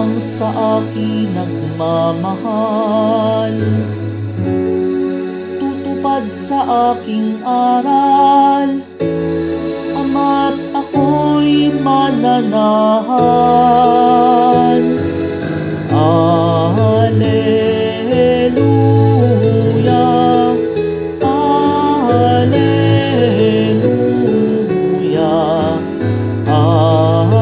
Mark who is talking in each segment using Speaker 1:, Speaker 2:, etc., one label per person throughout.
Speaker 1: ang sa akin nagmamahal, tutupad sa aking aral, Ama't ako'y mananahan. Alleluia, Alleluia, Alleluia,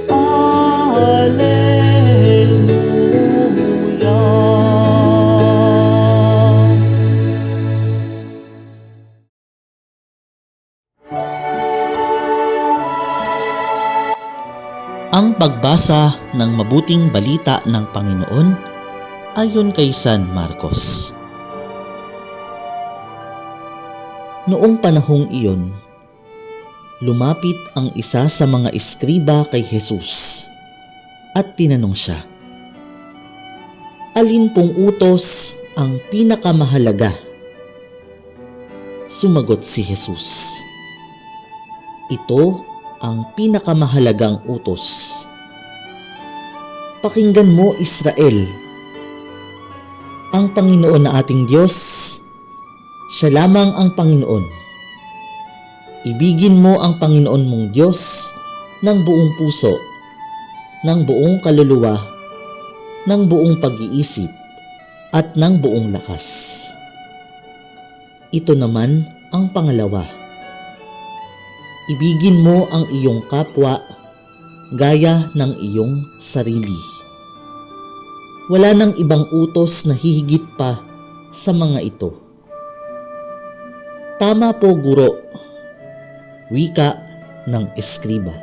Speaker 1: Alleluia.
Speaker 2: Ang pagbasa ng mabuting balita ng Panginoon ayon kay San Marcos. Noong panahong iyon, lumapit ang isa sa mga eskriba kay Jesus at tinanong siya, "Alin pong utos ang pinakamahalaga?" Sumagot si Jesus, "Ito ang pinakamahalagang utos. Pakinggan mo, Israel. Ang Panginoon na ating Diyos, siya lamang ang Panginoon. Ibigin mo ang Panginoon mong Diyos ng buong puso, ng buong kaluluwa, ng buong pag-iisip, at ng buong lakas. Ito naman ang pangalawa. Ibigin mo ang iyong kapwa gaya ng iyong sarili. Wala nang ibang utos na hihigit pa sa mga ito." "Tama po, guro," wika ng eskriba.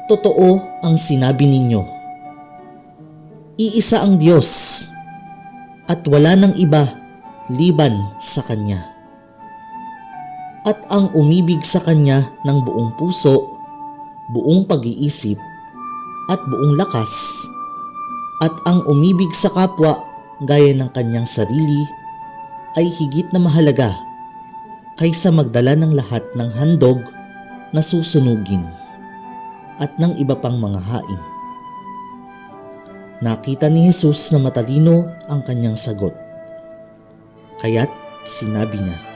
Speaker 2: "Totoo ang sinabi ninyo. Iisa ang Diyos at wala nang iba liban sa Kanya. At ang umibig sa Kanya ng buong puso, buong pag-iisip, at buong lakas, at ang umibig sa kapwa gaya ng kanyang sarili ay higit na mahalaga kaysa magdala ng lahat ng handog na susunugin at ng iba pang mga hain." Nakita ni Jesus na matalino ang kanyang sagot. Kaya't sinabi niya,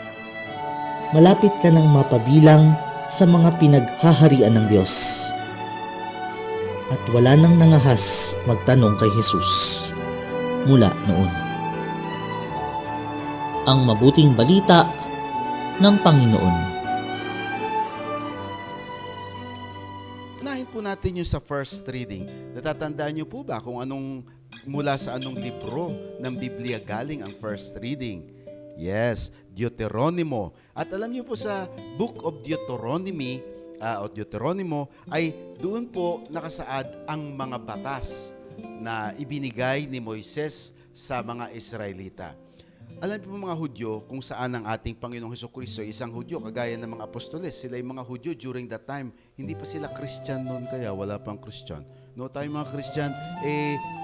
Speaker 2: "Malapit ka nang mapabilang sa mga pinaghaharian ng Diyos." At wala nang nangahas magtanong kay Jesus mula noon. Ang mabuting balita ng Panginoon.
Speaker 3: Unahin po natin yung sa first reading. Natatandaan niyo po ba kung mula sa anong libro ng Biblia galing ang first reading? Yes, Deuteronomo. At alam niyo po sa Book of Deuteronomy, o Deuteronomo, ay doon po nakasaad ang mga batas na ibinigay ni Moises sa mga Israelita. Alam niyo po mga Hudyo kung saan ang ating Panginoong Hesukristo ay isang Hudyo, kagaya ng mga apostoles. Sila ay mga Hudyo during that time. Hindi pa sila Christian noon, kaya wala pang Christian. No, tayo mga Christian,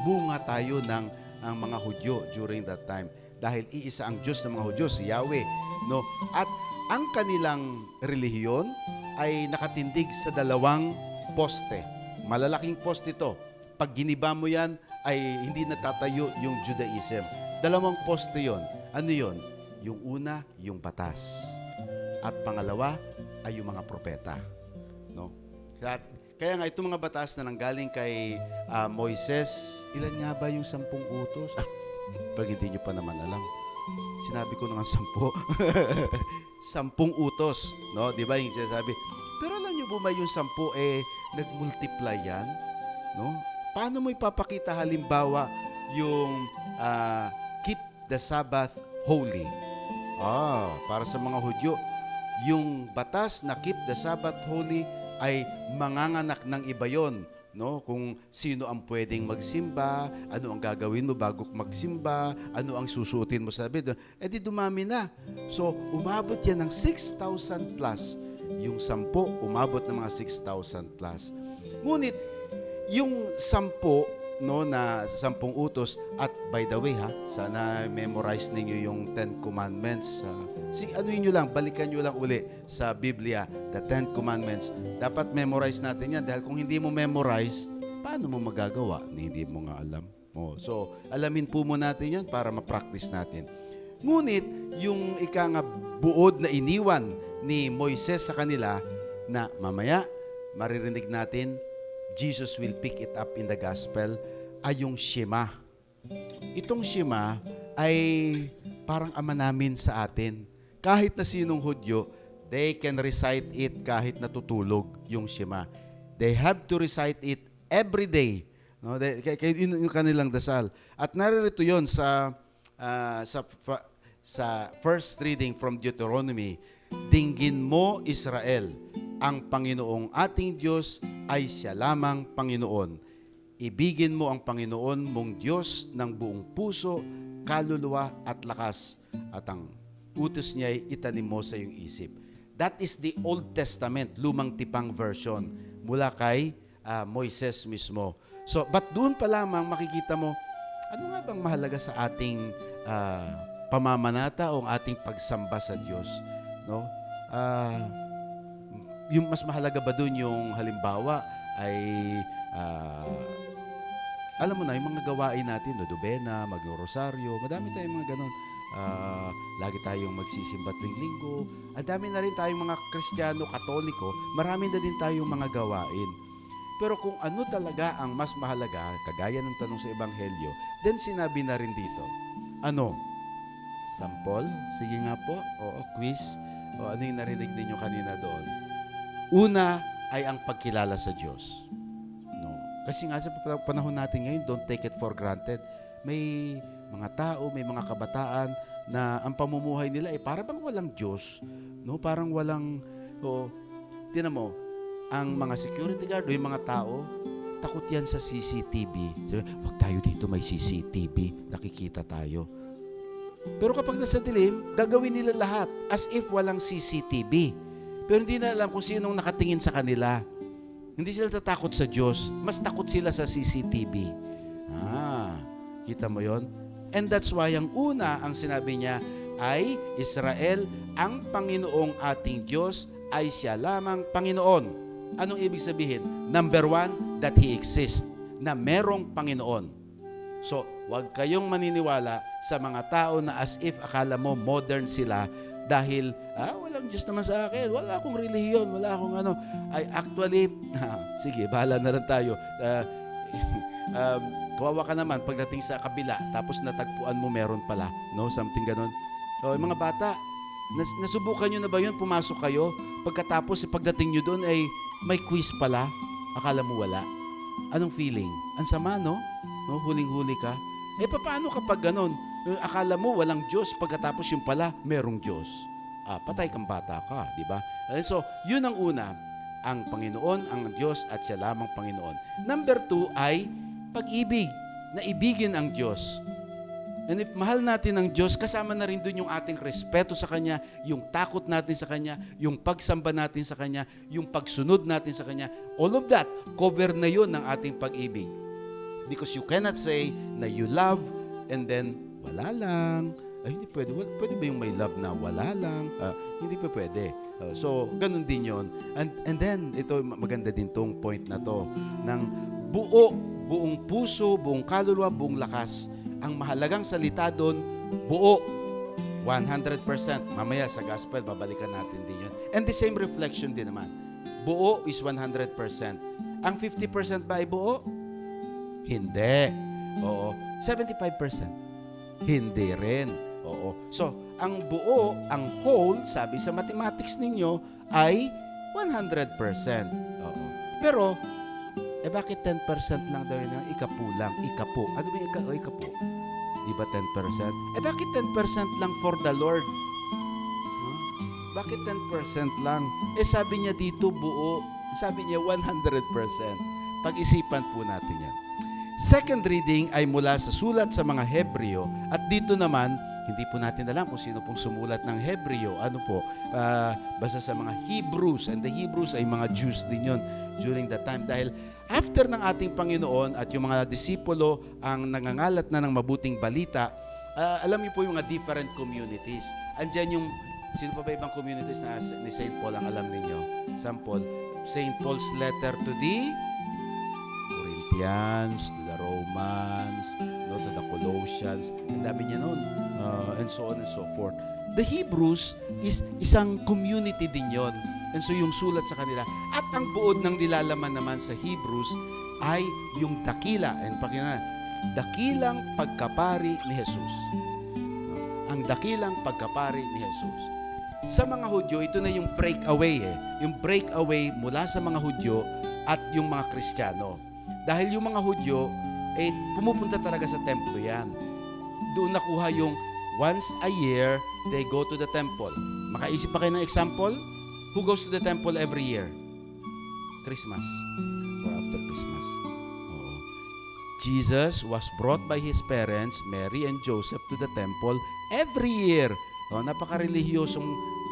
Speaker 3: bunga tayo ng ang mga Hudyo during that time. Dahil iisa ang Diyos ng mga Hudyo, si Yahweh. No? At ang kanilang relihiyon ay nakatindig sa dalawang poste. Malalaking poste ito. Pag giniba mo yan, ay hindi natatayo yung Judaism. Dalawang poste yon. Ano yon? Yung una, yung batas. At pangalawa, ay yung mga propeta. No? Kaya nga, itong mga batas na nanggaling kay Moises, ilan nga ba yung 10 utos? Pag hindi nyo pa naman alam, sinabi ko na nga 10. 10 utos, no? Di ba yung sinasabi? Pero alam nyo ba yung 10 nag-multiply yan? No? Paano mo ipapakita halimbawa yung keep the Sabbath holy? Para sa mga Hudyo, yung batas na keep the Sabbath holy ay manganganak ng iba yon. No, kung sino ang pwedeng magsimba, ano ang gagawin mo bago magsimba, ano ang susuotin mo sa bed, di dumami na. So, umabot yan ng 6,000 plus. Yung 10, umabot ng mga 6,000 plus. Ngunit, yung 10, no, na 10 utos, at by the way sana memorize ninyo yung 10 Commandments. Anuhin nyo lang, balikan nyo lang uli sa Biblia, the Ten Commandments. Dapat memorize natin yan dahil kung hindi mo memorize, paano mo magagawa? Hindi mo nga alam. So, alamin po mo natin yan para ma-practice natin. Ngunit, yung ika nga buod na iniwan ni Moises sa kanila na mamaya, maririnig natin, Jesus will pick it up in the gospel, ay yung Shema. Itong Shema ay parang ama namin sa atin. Kahit na sinong Hudyo, they can recite it kahit natutulog yung Shema. They have to recite it every day. No, yun yung kanilang dasal. At naririto yun sa first reading from Deuteronomy. Dinggin mo, Israel, ang Panginoong ating Diyos ay siya lamang Panginoon. Ibigin mo ang Panginoon mong Diyos ng buong puso, kaluluwa at lakas. At ang utos niya ay itanim mo sa iyong isip. That is the Old Testament, lumang tipang version, mula kay Moises mismo. So, but doon pa lamang makikita mo, ano nga bang mahalaga sa ating pamamanata o ating pagsamba sa Diyos? No? Yung mas mahalaga ba doon yung halimbawa ay alam mo na, yung mga gawain natin, Nodobena, Magno-Rosaryo, madami tayong mga ganon. Lagi tayong magsisimba tuwing linggo. Ang dami na rin tayong mga Kristiyano, Katoliko, marami na din tayong mga gawain. Pero kung ano talaga ang mas mahalaga, kagaya ng tanong sa Ebanghelyo, then sinabi na rin dito. Ano? Sample? Sige nga po. Oo, quiz. O ano yung narinig ninyo kanina doon? Una ay ang pagkilala sa Diyos. No. Kasi nga sa panahon natin ngayon, don't take it for granted. May mga tao, may mga kabataan na ang pamumuhay nila ay para bang walang Diyos. No? Parang walang, tinan mo, ang mga security guard o yung mga tao, takot yan sa CCTV. So, wag tayo dito, may CCTV, nakikita tayo. Pero kapag nasa dilim, gagawin nila lahat as if walang CCTV. Pero hindi na alam kung sinong nakatingin sa kanila. Hindi sila tatakot sa Diyos, mas takot sila sa CCTV. Kita mo yon? And that's why ang una, ang sinabi niya ay, Israel, ang Panginoong ating Diyos ay siya lamang Panginoon. Anong ibig sabihin? Number one, that He exists, na merong Panginoon. So, huwag kayong maniniwala sa mga tao na as if akala mo modern sila dahil, walang Diyos naman sa akin, wala akong relihiyon, wala akong ano. Ay, actually, sige, bahala na rin tayo. Kawawa ka naman pagdating sa kabila, tapos natagpuan mo meron pala, no? Something ganon. So, yung mga bata, nasubukan nyo na ba yun? Pumasok kayo, pagkatapos, pagdating nyo doon ay may quiz pala, akala mo wala. Anong feeling? Ang sama, no? Huling-huli ka. Paano kapag ganon? Akala mo walang Diyos, pagkatapos yung pala, merong Diyos. Patay kang bata ka, di ba? So, yun ang una. Ang Panginoon, ang Diyos, at siya lamang Panginoon. Number 2 ay pag-ibig. Na ibigin ang Diyos. And if mahal natin ang Diyos, kasama na rin dun yung ating respeto sa Kanya, yung takot natin sa Kanya, yung pagsamba natin sa Kanya, yung pagsunod natin sa Kanya. All of that, cover na yun ng ating pag-ibig. Because you cannot say na you love and then wala lang. Hindi pwede. Pwede ba yung may love na wala lang? Hindi pa pwede. So, ganun din yun. And then, ito maganda din tong point na to, ng buong puso, buong kaluluwa, buong lakas. Ang mahalagang salita doon, buo, 100%. Mamaya sa gospel, babalikan natin din yun. And the same reflection din naman. Buo is 100%. Ang 50% ba ay buo? Hindi. Oo. 75%? Hindi rin. Oo. So, ang buo, ang whole, sabi sa mathematics ninyo, ay 100%. Oo. Pero, bakit 10% lang daw yun? Ikapu lang. Ikapu. Ano ba yung ikapu? Di ba 10%? Bakit 10% lang for the Lord? Bakit 10% lang? Sabi niya dito buo. Sabi niya 100%. Pag-isipan po natin yan. Second reading ay mula sa sulat sa mga Hebreo. At dito naman, hindi po natin alam kung sino pong sumulat ng Hebreo. Ano po? Basta sa mga Hebrews. And the Hebrews ay mga Jews din yun during that time. Dahil after ng ating Panginoon at yung mga disipulo ang nangangalat na ng mabuting balita, alam niyo po yung mga different communities. Andyan yung Sino pa ba ibang communities na ni St. Paul ang alam ninyo? Sample, St. Paul's letter to the Corinthians, to the Romans, no, to the Colossians. Ang dami niya nun. And so on and so forth. The Hebrews is isang community din yon. And so yung sulat sa kanila. At ang buod ng nilalaman naman sa Hebrews ay yung dakila. And pakinggan, dakilang pagkapari ni Jesus. Ang dakilang pagkapari ni Jesus. Sa mga Hudyo, ito na yung breakaway Yung breakaway mula sa mga Hudyo at yung mga Kristiyano. Dahil yung mga Hudyo, pumupunta talaga sa templo yan. Doon nakuha yung once a year, they go to the temple. Makaisip pa kayo ng example? Who goes to the temple every year? Christmas. Or after Christmas. Oo. Jesus was brought by his parents, Mary and Joseph, to the temple every year. Napaka-relihiyosong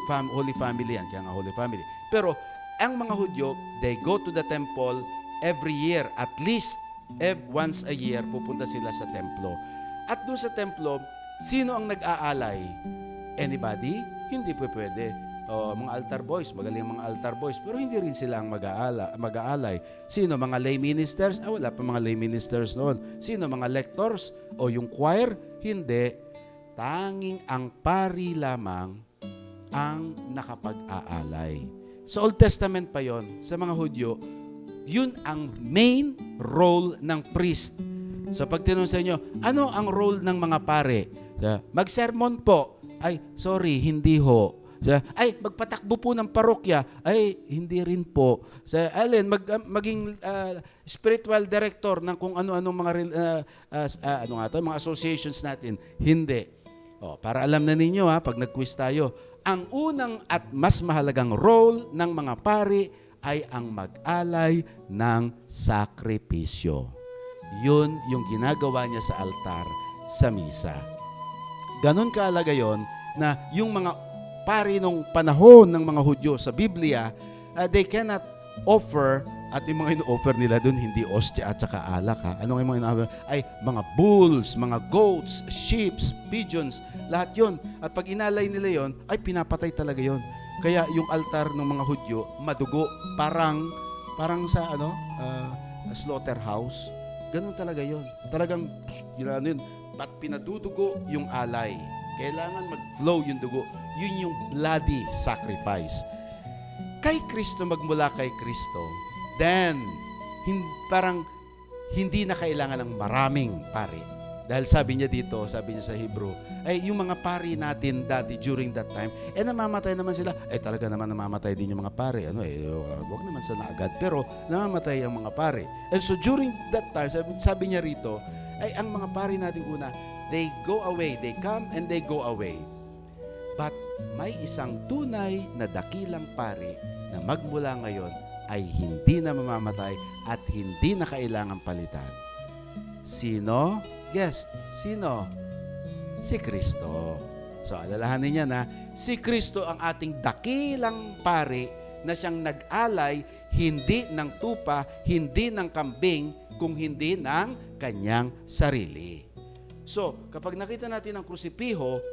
Speaker 3: Holy Family yan. Kaya nga Holy Family. Pero, ang mga Hudyo, they go to the temple every year. At least, once a year, pupunta sila sa templo. At doon sa templo, sino ang nag-aalay? Anybody? Hindi po pwede. Mga altar boys, magaling mga altar boys. Pero hindi rin sila ang mag-aalay. Sino? Mga lay ministers? Wala pa mga lay ministers noon. Sino? Mga lectors? O yung choir? Hindi. Tanging ang pari lamang ang nakapag-aalay. Sa Old Testament pa yon, sa mga Hudyo, yun ang main role ng priest. So pag tinanong sa inyo, ano ang role ng mga pare? Mag-sermon po. Ay, sorry, hindi ho. Ay, magpatakbo po ng parokya. Ay, hindi rin po. Maging spiritual director ng kung ano-anong mga mga associations natin. Hindi. Para alam na ninyo pag nag-quiz tayo, ang unang at mas mahalagang role ng mga pari ay ang mag-alay ng sakripisyo. Yun yung ginagawa niya sa altar sa misa. Ganon kaalaga yon na yung mga pari nung panahon ng mga Hudyo sa Biblia, they cannot offer, at yung mga ino-offer nila dun, hindi ostia at saka alak. Ano yung mga ino-offer? Ay mga bulls, mga goats, sheep, pigeons, lahat yon. At pag inalay nila yon, ay pinapatay talaga yon. Kaya yung altar ng mga Hudyo, madugo, parang sa slaughterhouse. Ganun talaga yon. Talagang, yun, at pinadudugo yung alay. Kailangan mag-flow yung dugo. Yun yung bloody sacrifice. Kay Kristo, magmula kay Kristo, then, parang hindi na kailangan ng maraming pari. Dahil sabi niya dito, sabi niya sa Hebrew, ay yung mga pari natin dati during that time, namamatay naman sila. Talaga naman namamatay din yung mga pari. Wag naman sana agad, pero namamatay ang mga pari. And so during that time, sabi niya rito, ay ang mga pari natin una, they go away, they come and they go away. But may isang tunay na dakilang pari na magmula ngayon ay hindi na mamamatay at hindi na kailangang palitan. Sino? Guess, sino? Si Kristo. So, alalahanin niya na si Kristo ang ating dakilang pari na siyang nag-alay hindi ng tupa, hindi ng kambing, kung hindi ng kanyang sarili. So, kapag nakita natin ang krusipiho,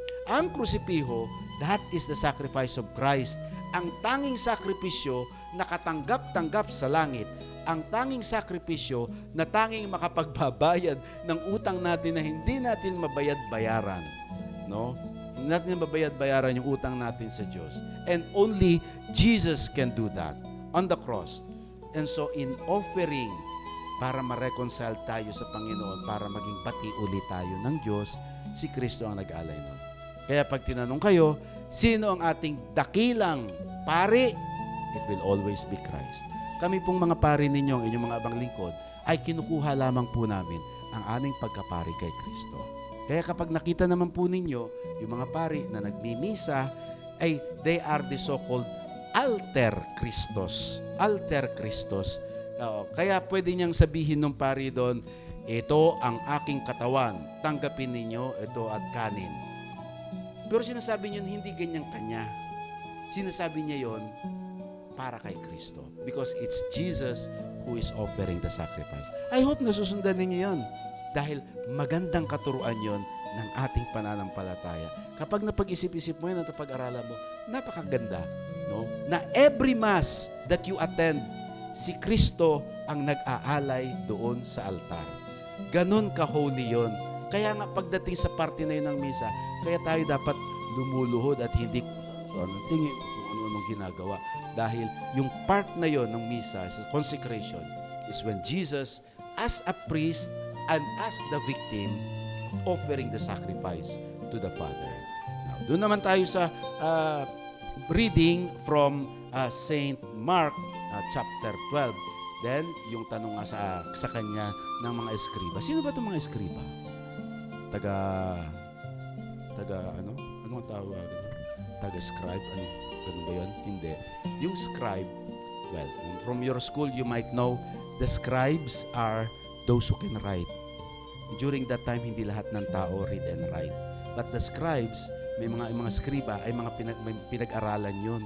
Speaker 3: that is the sacrifice of Christ. Ang tanging sakripisyo na katanggap-tanggap sa langit, ang tanging sakripisyo na tanging makapagbabayad ng utang natin na hindi natin mabayad-bayaran. No? Hindi natin mabayad-bayaran yung utang natin sa Diyos. And only Jesus can do that on the cross. And so in offering, para ma-reconcile tayo sa Panginoon, para maging pati ulit tayo ng Diyos, si Kristo ang nag-alay nun. Kaya pag tinanong kayo, sino ang ating dakilang pari? It will always be Christ. Kami pong mga pari ninyo, ang inyong mga abang lingkod, ay kinukuha lamang po namin ang aming pagkapari kay Kristo. Kaya kapag nakita naman po ninyo, yung mga pari na nagmimisa, ay they are the so-called alter Christos. Alter Christos. Kaya pwede niyang sabihin ng pari doon, ito ang aking katawan, tanggapin ninyo ito at kanin. Pero sinasabi niyo hindi ganyan kanya. Sinasabi niya yon para kay Kristo. Because it's Jesus who is offering the sacrifice. I hope nasusundan ninyo yon. Dahil magandang katuruan yon ng ating pananampalataya. Kapag napag-isip-isip mo yan at napag-aralan mo, napakaganda, no? Na every Mass that you attend, si Kristo ang nag-aalay doon sa altar. Ganon ka-holy yun. Kaya nga pagdating sa parte na yun ng misa, kaya tayo dapat lumuluhod at hindi tingin kung ano-anong ginagawa. Dahil yung part na yun ng misa, sa consecration, is when Jesus, as a priest and as the victim, offering the sacrifice to the Father. Now, doon naman tayo sa reading from Saint Mark chapter 12. Then, yung tanong nga sa kanya ng mga eskriba. Sino ba itong mga eskriba? Ano ang tawag? Taga-scribe? Ano? Ganun ba yun? Hindi. Yung scribe, well, from your school, you might know, the scribes are those who can write. During that time, hindi lahat ng tao read and write. But the scribes, may mga skriba, ay mga pinag-aralan yun.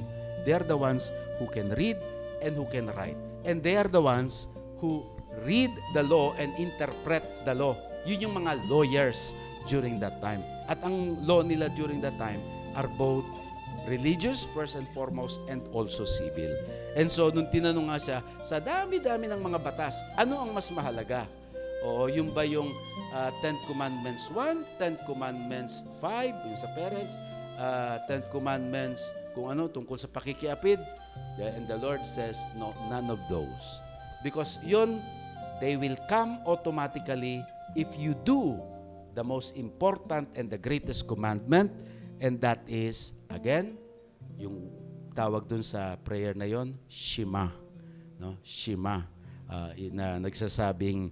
Speaker 3: They are the ones who can read and who can write. And they are the ones who read the law and interpret the law. Yun yung mga lawyers during that time. At ang law nila during that time are both religious, first and foremost, and also civil. And so, nung tinanong nga siya, sa dami-dami ng mga batas, ano ang mas mahalaga? O yung ba yung 10 Commandments 1, 10 Commandments 5, yung sa parents, 10 Commandments kung ano, tungkol sa pakikiapid. And the Lord says, no, none of those. Because yun, they will come automatically if you do the most important and the greatest commandment, and that is, again, yung tawag dun sa prayer na yon, Shema. No? Shema. Na nagsasabing,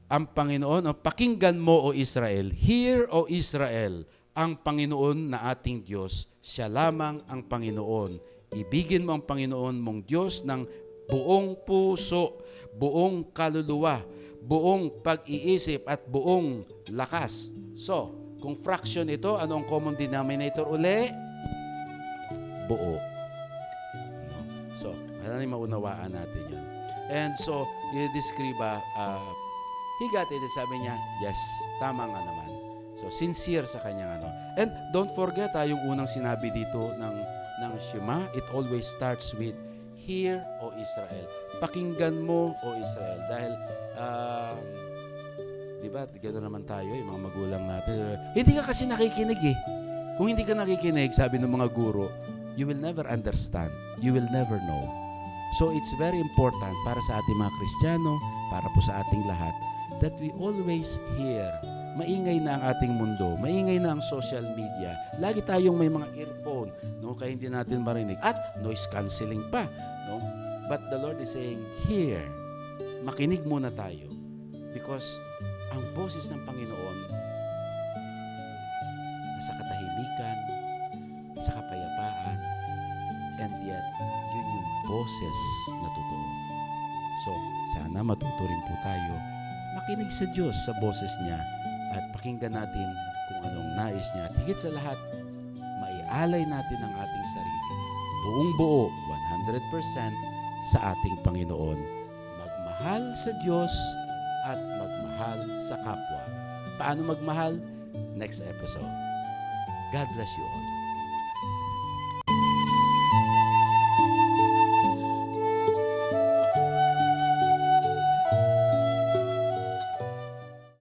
Speaker 3: ang Panginoon, pakinggan mo o Israel, hear o Israel, ang Panginoon na ating Diyos, siya lamang ang Panginoon. Ibigin mo ang Panginoon mong Diyos ng buong puso, buong kaluluwa, buong pag-iisip at buong lakas. So, kung fraction ito, ano ang common denominator uli? Buo. No? So, ano maunawaan natin yun. And so, yung diskriba, he got it, sabi niya, yes, tama nga naman. So, sincere sa kanyang ano. And don't forget, yung unang sinabi dito ng Shema, it always starts with, hear, O Israel. Pakinggan mo, O Israel. Dahil, di ba, gano'n naman tayo, yung mga magulang natin. Hindi ka kasi nakikinig eh. Kung hindi ka nakikinig, sabi ng mga guro, you will never understand. You will never know. So, it's very important para sa ating mga Kristiyano, para po sa ating lahat, that we always hear. Maingay na ang ating mundo, maingay na ang social media. Lagi tayong may mga earphone, no, kaya hindi natin marinig. At noise cancelling pa, no? But the Lord is saying, hear. Makinig muna tayo. Because ang boses ng Panginoon nasa katahimikan, sa kapayapaan, and yet, yun yung boses na totoo. So, sana matuto rin po tayo makinig sa Diyos sa boses niya at pakinggan natin kung anong nais niya. At higit sa lahat, maialay natin ang ating sarili. Buong buo, 100% sa ating Panginoon. Magmahal sa Diyos at magmahal sa kapwa. Paano magmahal? Next episode. God bless you all.